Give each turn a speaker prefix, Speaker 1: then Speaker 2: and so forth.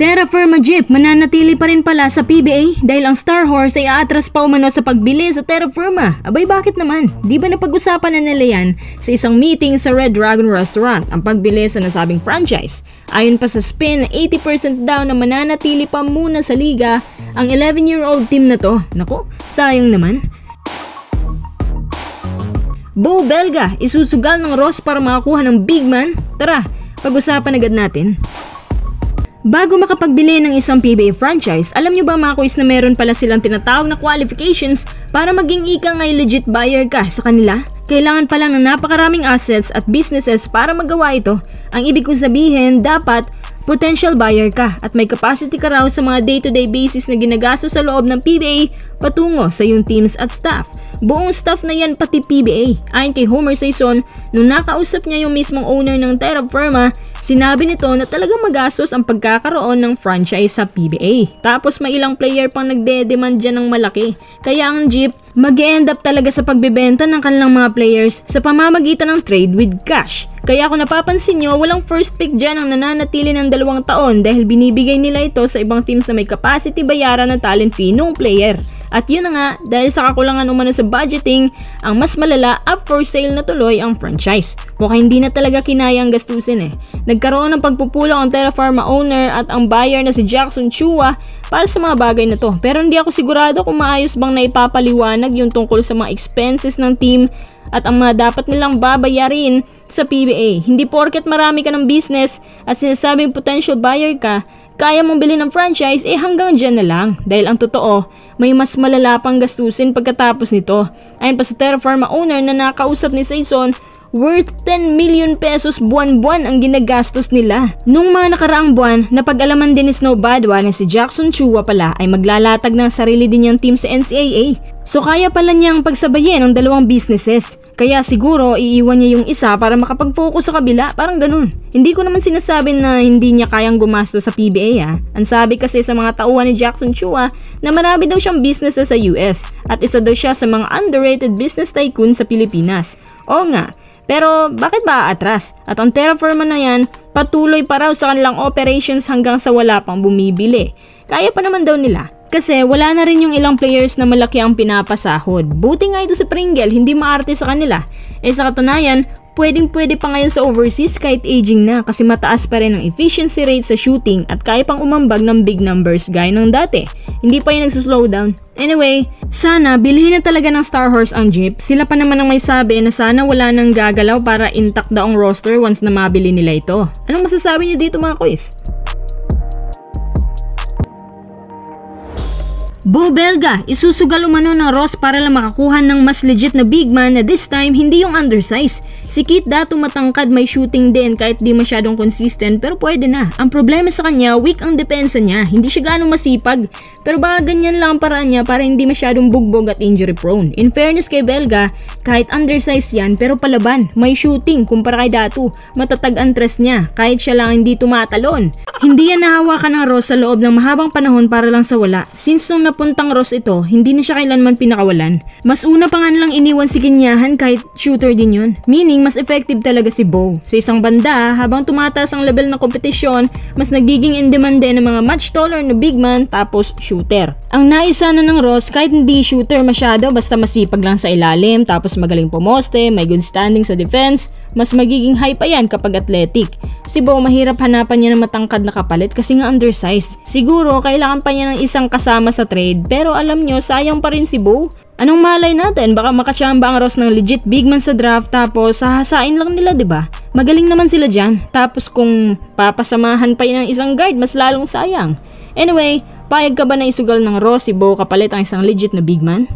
Speaker 1: Terra Firma Jeep mananatili pa rin pala sa PBA dahil ang Star Horse ay aatras pa umano sa pagbili sa Terra Firma. Abay bakit naman? Di ba napag-usapan na nila yan sa isang meeting sa Red Dragon Restaurant ang pagbili sa nasabing franchise? Ayon pa sa spin, 80% daw na mananatili pa muna sa liga ang 11-year-old team na to. Nako, sayang naman. Bo Belga, isusugal ng Ross para makakuha ng big man? Tara, pag-usapan agad natin. Bago makapagbili ng isang PBA franchise, alam nyo ba mga quiz na meron pala silang tinatawag na qualifications para maging ika ngay legit buyer ka sa kanila? Kailangan pa lang ng napakaraming assets at businesses para magawa ito. Ang ibig kong sabihin, dapat potential buyer ka at may capacity ka raw sa mga day-to-day basis na ginagastos sa loob ng PBA patungo sa iyong teams at staff. Buong staff na yan pati PBA. Ayon kay Homer Saison, nung nakausap niya yung mismong owner ng Terra Firma, sinabi nito na talagang magastos ang pagkakaroon ng franchise sa PBA. Tapos may ilang player pang nagde-demand dyan ng malaki. Kaya ang Jeep, mag-e-end up talaga sa pagbebenta ng kanilang mga players sa pamamagitan ng trade with cash. Kaya kung napapansin nyo, walang first pick dyan ang nananatili ng 2 taon dahil binibigay nila ito sa ibang teams na may capacity bayaran ng talent fee noong player. At yun na nga, dahil sa kakulangan umano sa budgeting, ang mas malala, up for sale na tuloy ang franchise. Mukhang hindi na talaga kinaya ang gastusin eh. Nagkaroon ng pagpupulong ang Terra Firma owner at ang buyer na si Jackson Chua para sa mga bagay na to. Pero hindi ako sigurado kung maayos bang naipapaliwanag yung tungkol sa mga expenses ng team at ang mga dapat nilang babayarin sa PBA. Hindi porket marami ka ng business at sinasabing potential buyer ka, kaya mong bilhin ng franchise, hanggang dyan na lang. Dahil ang totoo, may mas malala pang gastusin pagkatapos nito. Ayon pa sa Terra Firma owner na nakausap ni Saison, worth 10 million pesos buwan-buwan ang ginagastos nila. Nung mga nakaraang buwan, napag-alaman din ni Snow Badwa na si Jackson Chua pala ay maglalatag ng sarili din niyang team sa NCAA. So kaya pala niyang pagsabayin ang 2 businesses. Kaya siguro iiwan niya yung isa para makapag-focus sa kabila, parang ganun. Hindi ko naman sinasabi na hindi niya kayang gumastos sa PBA ha. Ang sabi kasi sa mga tauhan ni Jackson Chua na marami daw siyang businesses sa US at isa daw siya sa mga underrated business tycoon sa Pilipinas. Oo nga, pero bakit ba atras? At ang Terra Firma na yan, patuloy pa raw sa kanilang operations hanggang sa wala pang bumibili. Kaya pa naman daw nila. Kasi wala na rin yung ilang players na malaki ang pinapasahod. Buti nga ito si Pringle, hindi maarte sa kanila. Sa katunayan, pwedeng-pwede pa ngayon sa overseas kahit aging na kasi mataas pa rin ang efficiency rate sa shooting at kaya pang umambag ng big numbers gaya ng dati. Hindi pa yung nagsuslow down. Anyway, sana bilhin na talaga ng Star Horse ang Jeep. Sila pa naman ang may sabi na sana wala nang gagalaw para intact daw ang roster once na mabili nila ito. Anong masasabi niyo dito mga quiz? Bo Belga, isusugal umano ng Ross para lang makakuha ng mas legit na big man na this time hindi yung undersize. Si Kit Dato matangkad, may shooting din kahit di masyadong consistent pero pwede na. Ang problema sa kanya, weak ang depensa niya, hindi siya ganong masipag. Pero baka ganyan lang ang paraan niya para hindi masyadong bugbog at injury prone. In fairness kay Belga, kahit undersize yan pero palaban, may shooting kumpara kay Dato. Matatag ang tres niya kahit siya lang hindi tumatalon. Hindi yan nahawakan ng Ross sa loob ng mahabang panahon para lang sa wala. Since nung napuntang Ross ito, hindi na siya kailanman pinakawalan. Mas una pa nga nilang iniwan si Kinyahan kahit shooter din yun. Meaning, mas effective talaga si Bo. Sa isang banda, habang tumataas ang level ng kompetisyon, mas nagiging in demand din ng mga much taller na big man tapos shooter. Ang naisa na ng Ross, kahit hindi shooter masyado, basta masipag lang sa ilalim, tapos magaling pumoste, may good standing sa defense, mas magiging high pa yan kapag athletic. Si Bo, mahirap hanapan niya ng matangkad na kapalit kasi nga undersized. Siguro, kailangan pa niya ng isang kasama sa trade, pero alam nyo, sayang pa rin si Bo. Anong malay natin? Baka makatsamba ang Ross ng legit big man sa draft tapos hahasain lang nila, 'di ba? Magaling naman sila diyan. Tapos kung papasamahan pa yun ng isang guard, mas lalong sayang. Anyway, payag ka ba na isugal ng Ross si Bo kapalit ang isang legit na big man?